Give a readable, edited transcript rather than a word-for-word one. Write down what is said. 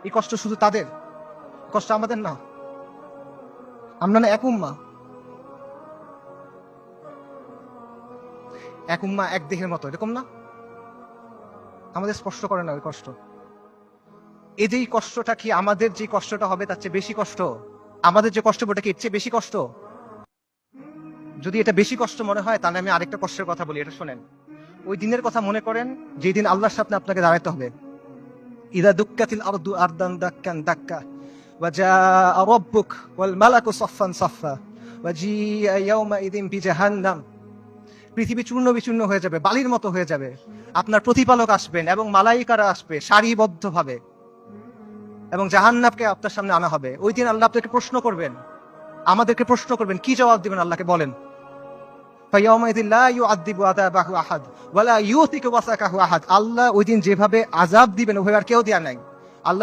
এই কষ্ট শুধু তাদের, কষ্ট আমাদের না? আমরা না এক উম্মা, এক উম্মা এক দেহের মতো, এরকম না? আমাদের স্পর্শ করে না ওই কষ্ট? এই যে কষ্টটা কি আমাদের যে কষ্টটা হবে তার চেয়ে বেশি কষ্ট? আমাদের যে কষ্ট ওটা কি এর চেয়ে বেশি কষ্ট? যদি এটা বেশি কষ্ট মনে হয় তাহলে আমি আরেকটা কষ্টের কথা বলি, এটা শোনেন। ওই দিনের কথা মনে করেন যেদিন আল্লাহর সামনে আপনাকে দাঁড়াতে হবে। ইদা দুক্কাতিল আরদু আরদান দাক্কান দাক্কা ওয়া জাআ রাব্বুক ওয়াল মালাকু সাফফান সাফফা ওয়া জিআ ইয়াওমাইযিন বিজাহান্নাম। পৃথিবী চূর্ণ বিচূর্ণ হয়ে যাবে, বালির মতো হয়ে যাবে। আপনার প্রতিপালক আসবেন এবং মালাইকারা আসবে সারিবদ্ধভাবে, এবং জাহান্নামকে আপনার সামনে আনা হবে। ওই দিন আল্লাহ আপনাকে প্রশ্ন করবেন, আমাদেরকে প্রশ্ন করবেন, কি জবাব দিবেন আল্লাহকে বলেন? ফায়াউমাইযিন লা ইউআযযিবু আযাবাহু আহাদ ওয়া লা ইউথিকু ওয়াসাকাহু আহাদ। আল্লাহ ওই দিন যেভাবে আযাব দিবেন ওইভাবে আর কেউ দেয়া নাই। আল্লাহ